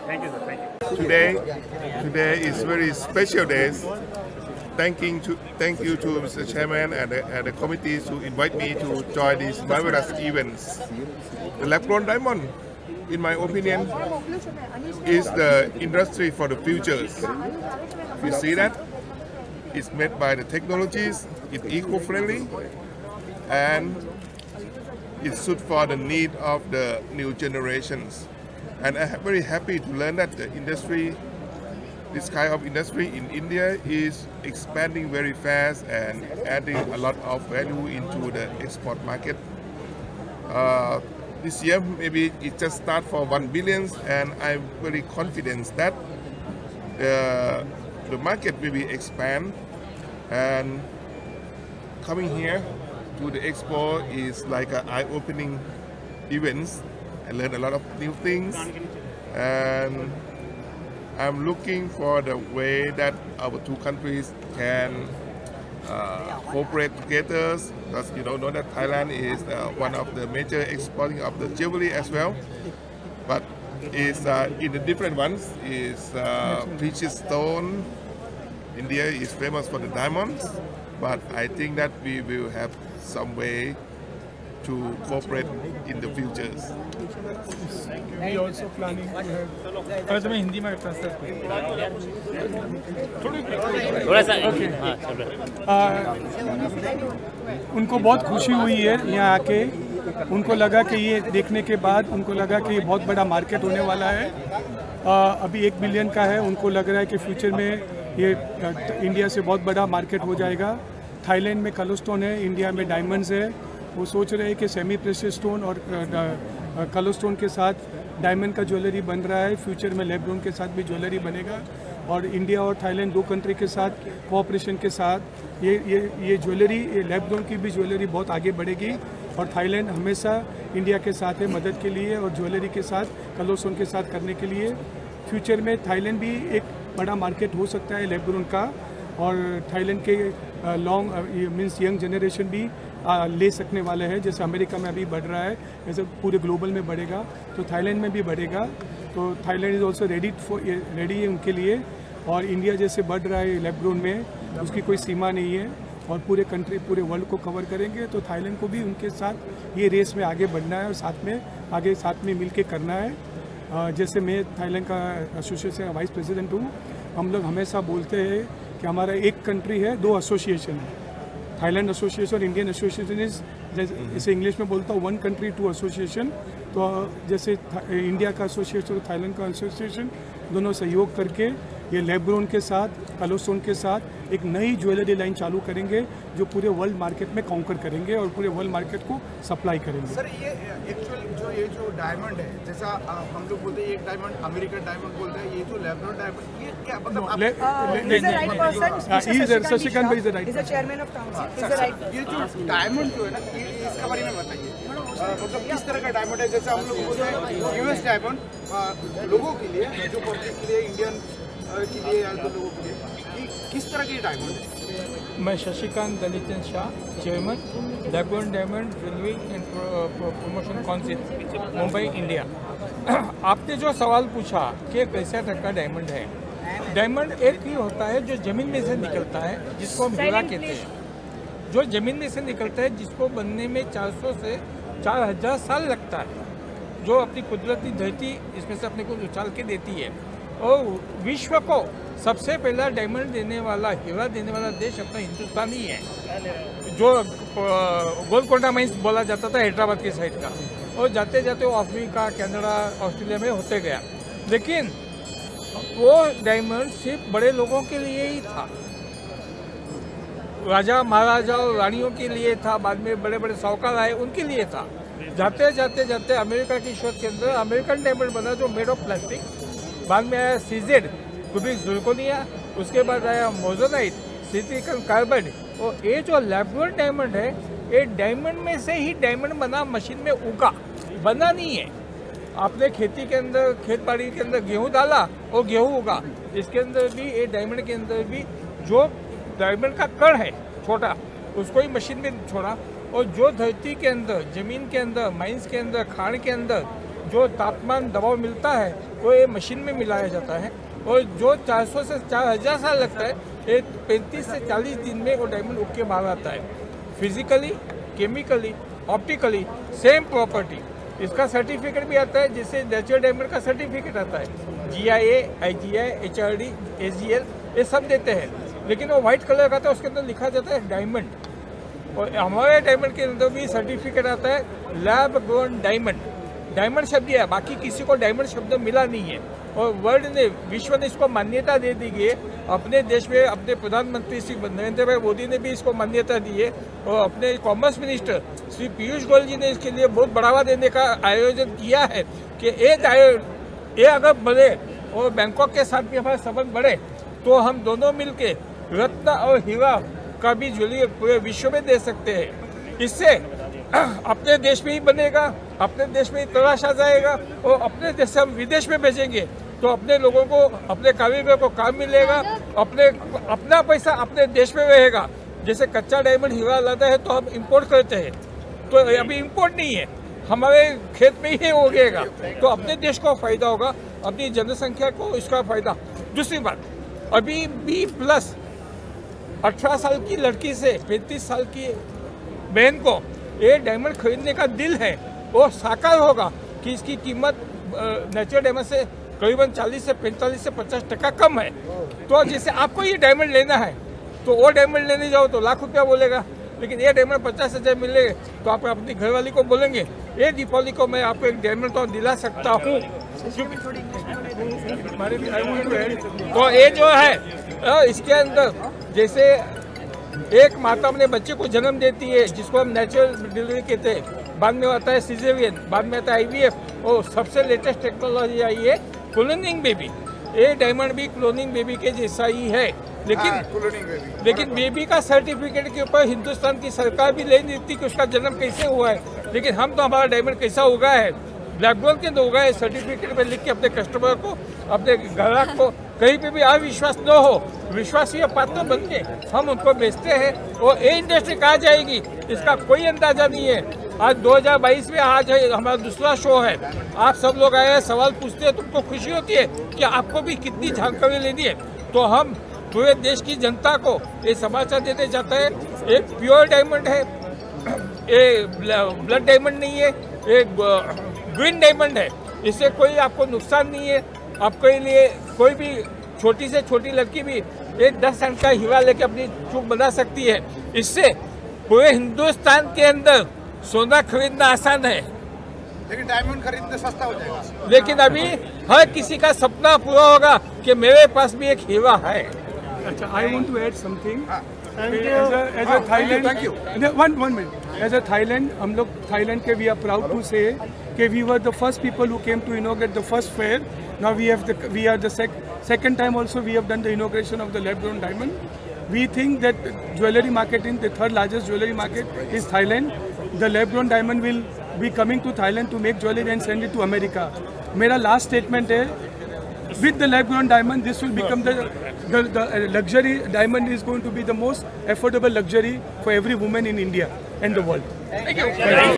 Thank you, sir. Thank you. Today is very special day. Thank you to Mr. Chairman and the committee to invite me to join these marvelous events. The lab-grown diamond, in my opinion, is the industry for the futures. You see that? It's made by the technologies, it's eco-friendly, and it's suited for the need of the new generations. And I'm very happy to learn that the industry, this kind of industry in India is expanding very fast and adding a lot of value into the export market. This year, maybe it just starts for 1 billion, and I'm very confident that the market will be expand, and coming here to the expo is like an eye-opening event. I learned a lot of new things, and I'm looking for the way that our two countries can cooperate together. Because you know that Thailand is one of the major exporting of the jewelry as well, but is in the different ones is precious stone. India is famous for the diamonds, but I think that we will have some way to cooperate in the futures. We also planning to have. अगर मैं हिंदी में translate थोड़ा सा उनको बहुत खुशी हुई है यहाँ आके। उनको लगा कि ये देखने के बाद उनको लगा कि ये बहुत बड़ा मार्केट होने वाला है। अभी 1 बिलियन का है। उनको लग रहा है कि फ्यूचर में ये इंडिया से बहुत बड़ा मार्केट हो जाएगा। थाईलैंड में कलस्टोन है, इंडिया में डायमंड्स है। वो सोच रहे हैं कि सेमी प्रेशियस स्टोन और कलस्टोन के साथ डायमंड का ज्वेलरी बन रहा है। फ्यूचर में लैब-ग्रोन के साथ भी ज्वेलरी बनेगा, और इंडिया और थाईलैंड दो कंट्री के साथ कोऑपरेशन के साथ ये ज्वेलरी, ये लैब-ग्रोन की भी ज्वेलरी बहुत आगे बढ़ेगी। और थाईलैंड हमेशा इंडिया के साथ है मदद के लिए और ज्वेलरी के साथ, कलस्टोन के साथ करने के लिए। फ्यूचर में थाईलैंड भी एक बड़ा मार्केट हो सकता है लैब-ग्रोन का, और थाईलैंड के लॉन्ग मीन्स यंग जनरेशन भी ले सकने वाले हैं। जैसे अमेरिका में अभी बढ़ रहा है, जैसे पूरे ग्लोबल में बढ़ेगा, तो थाईलैंड में भी बढ़ेगा। तो थाईलैंड इज़ ऑल्सो रेडी है उनके लिए। और इंडिया जैसे बढ़ रहा है लैब-ग्रोन में, उसकी कोई सीमा नहीं है, और पूरे कंट्री, पूरे वर्ल्ड को कवर करेंगे। तो थाईलैंड को भी उनके साथ ये रेस में आगे बढ़ना है, और साथ में मिल के करना है। जैसे मैं थाईलैंड का एसोसिएशन का वाइस प्रेसिडेंट हूँ। हम लोग हमेशा बोलते हैं कि हमारा एक कंट्री है, दो एसोसिएशन है। थाईलैंड एसोसिएशन और इंडियन एसोसिएशन इज, जैसे इंग्लिश में बोलता हूँ, 1 कंट्री 2 एसोसिएशन। तो जैसे इंडिया का एसोसिएशन और थाईलैंड का एसोसिएशन दोनों सहयोग करके ये लैब-ग्रोन के साथ, कलस्टोन के साथ एक नई ज्वेलरी लाइन चालू करेंगे, जो पूरे वर्ल्ड मार्केट में कॉन्कर करेंगे और पूरे वर्ल्ड मार्केट को सप्लाई करेंगे। सर, ये एक्चुअल ये जो डायमंड है, जैसा हम लोग बोलते हैं एक डायमंड, अमेरिकन डायमंड बोलते हैं, ये जो लैब-ग्रोन डायमंड, ये क्या मतलब ये जो डायमंड जो है ना, इसका बारे में बताइए। मतलब किस तरह का डायमंड है? जैसे हम लोग बोलते हैं यूएस डायमंड लोगों के लिए, जो पब्लिक के लिए, इंडियन के लिए या तो लोगों के लिए, किस तरह की डायमंड है? मैं शशिकांत दलितन Shah, chairman lab grown diamond jewellery and promotion council, Mumbai, India. आपने जो सवाल पूछा कि कैसा तरह का डायमंड है, डायमंड एक ही होता है जो ज़मीन में से निकलता है, जिसको हम हीरा कहते हैं। जो ज़मीन में से निकलता है, जिसको बनने में 400 से 4000 साल लगता है, जो अपनी कुदरती धरती इसमें से अपने को उछाल के देती है। और विश्व को सबसे पहला डायमंड देने वाला, हीरा देने वाला देश अपना हिंदुस्तान ही है, जो गोलकोंडा माइंस बोला जाता था हैदराबाद की साइड का। और जाते जाते वो अफ्रीका, कनाडा, ऑस्ट्रेलिया में होते गया। लेकिन वो डायमंड सिर्फ बड़े लोगों के लिए ही था, राजा महाराजा और रानियों के लिए था। बाद में बड़े बड़े साहूकार आए, उनके लिए था। जाते जाते अमेरिका की शोध के अंदर अमेरिकन डायमंड बना, जो मेड ऑफ प्लास्टिक। बाद में आया सीजेड, क्यूबिक ज़िरकोनिया, उसके बाद आया मोजोनाइट, सिलिकॉन कार्बाइड। और ये जो लैब-ग्रोन डायमंड है, ये डायमंड में से ही डायमंड बना, मशीन में उगा, बना नहीं है। आपने खेती के अंदर, खेत बाड़ी के अंदर गेहूँ डाला और गेहूँ उगा। इसके अंदर भी, ये डायमंड के अंदर भी जो डायमंड का कण है छोटा, उसको ही मशीन में छोड़ा। और जो धरती के अंदर, ज़मीन के अंदर, माइंस के अंदर, खान के अंदर जो तापमान दबाव मिलता है वो ये मशीन में मिलाया जाता है और जो 400 से 4000 साल लगता है ये 35 से 40 दिन में वो डायमंड उग के बाहर आता है। Physically, chemically, optically same property. इसका सर्टिफिकेट भी आता है, जिससे नेचुरल डायमंड का सर्टिफिकेट आता है। GIA, IGI, HRD, AGL ये सब देते हैं, लेकिन वो व्हाइट कलर का था, उसके अंदर लिखा जाता है डायमंड। और हमारे डायमंड के अंदर भी सर्टिफिकेट आता है लैब ग्रोन डायमंड। डायमंड शब्द है, बाकी किसी को डायमंड शब्द मिला नहीं है और वर्ल्ड ने, विश्व ने इसको मान्यता दे दी है। अपने देश में अपने प्रधानमंत्री श्री नरेंद्र भाई मोदी ने भी इसको मान्यता दी है और अपने कॉमर्स मिनिस्टर श्री पीयूष गोयल जी ने इसके लिए बहुत बढ़ावा देने का आयोजन किया है कि ये अगर बढ़े और बैंकॉक के साथ भी हमारे संबंध बढ़े तो हम दोनों मिलके रत्न और हीरा का भी ज्वेलरी पूरे विश्व में दे सकते हैं। इससे अपने देश में ही बनेगा, अपने देश में ही तराशा जाएगा और अपने देश से हम विदेश में भेजेंगे तो अपने लोगों को, अपने कारीगर को काम मिलेगा, अपना पैसा अपने देश में रहेगा। जैसे कच्चा डायमंड हीरा लाता है तो हम इंपोर्ट करते हैं, तो अभी इंपोर्ट नहीं है, हमारे खेत में ही उगेगा तो अपने देश को फायदा होगा, अपनी जनसंख्या को इसका फायदा। दूसरी बात, अभी B+ 18 साल की लड़की से 35 साल की बहन को ये डायमंड खरीदने का दिल है, वो साकार होगा कि इसकी कीमत नेचुरल डायमंड से करीबन 40 से 45 से 50% कम है। तो जैसे आपको ये डायमंड लेना है तो वो डायमंड लेने जाओ तो लाख रुपया बोलेगा, लेकिन ये डायमंड 50,000 मिलेगा तो आप अपनी घरवाली को बोलेंगे ये दीपावली को मैं आपको एक डायमंड तो दिला सकता हूँ। तो ये जो है इसके अंदर, जैसे एक माता अपने बच्चे को जन्म देती है जिसको हम नेचुरल डिलीवरी कहते हैं, बाद में आता है सिजेरियन, बाद में आता है IVF और सबसे लेटेस्ट टेक्नोलॉजी आई है क्लोनिंग बेबी। ये डायमंड भी क्लोनिंग बेबी के जैसा ही है, लेकिन बेबी का सर्टिफिकेट के ऊपर हिंदुस्तान की सरकार भी ले लेती कि उसका जन्म कैसे हुआ है, लेकिन हम तो हमारा डायमंड कैसा होगा है ब्लैक गोल्ड के अंदर होगा है, सर्टिफिकेट में लिख के अपने कस्टमर को, अपने ग्राहक को कहीं पे भी अविश्वास न हो, विश्वासीय पात्र बन के हम उनको बेचते हैं और ये इंडस्ट्री कहाँ जाएगी इसका कोई अंदाजा नहीं है। आज 2022 में आज है हमारा दूसरा शो है, आप सब लोग आए हैं, सवाल पूछते हैं, तुमको खुशी होती है कि आपको भी कितनी जानकारी लेनी है, तो हम पूरे देश की जनता को ये समाचार देते जाते हैं। एक प्योर डायमंड है, ये ब्लड डायमंड नहीं है, एक ग्रीन डायमंड है, इससे कोई आपको नुकसान नहीं है। आपके लिए कोई भी छोटी से छोटी लड़की भी एक 10 सेंट का हीरा लेके अपनी चूक बना सकती है। इससे पूरे हिंदुस्तान के अंदर सोना खरीदना आसान है, लेकिन डायमंड खरीदना सस्ता हो जाएगा। लेकिन अभी हर किसी का सपना पूरा होगा कि मेरे पास भी एक हीरा है। अच्छा, I want to add something. As a Thailand, thank you. One minute. As a Thailand, हम लोग Thailand के we are proud to say कि we were the first people who came to inaugurate the first fair. Now we are the second time also we have done the inauguration of the lab-grown diamond. We think that jewellery market in the third largest jewellery market is Thailand. The lab-grown diamond will be coming to Thailand to make jewellery and send it to America. मेरा last statement है, with the lab-grown diamond, this will become the luxury. Diamond is going to be the most affordable luxury for every woman in India and the world. Thank you.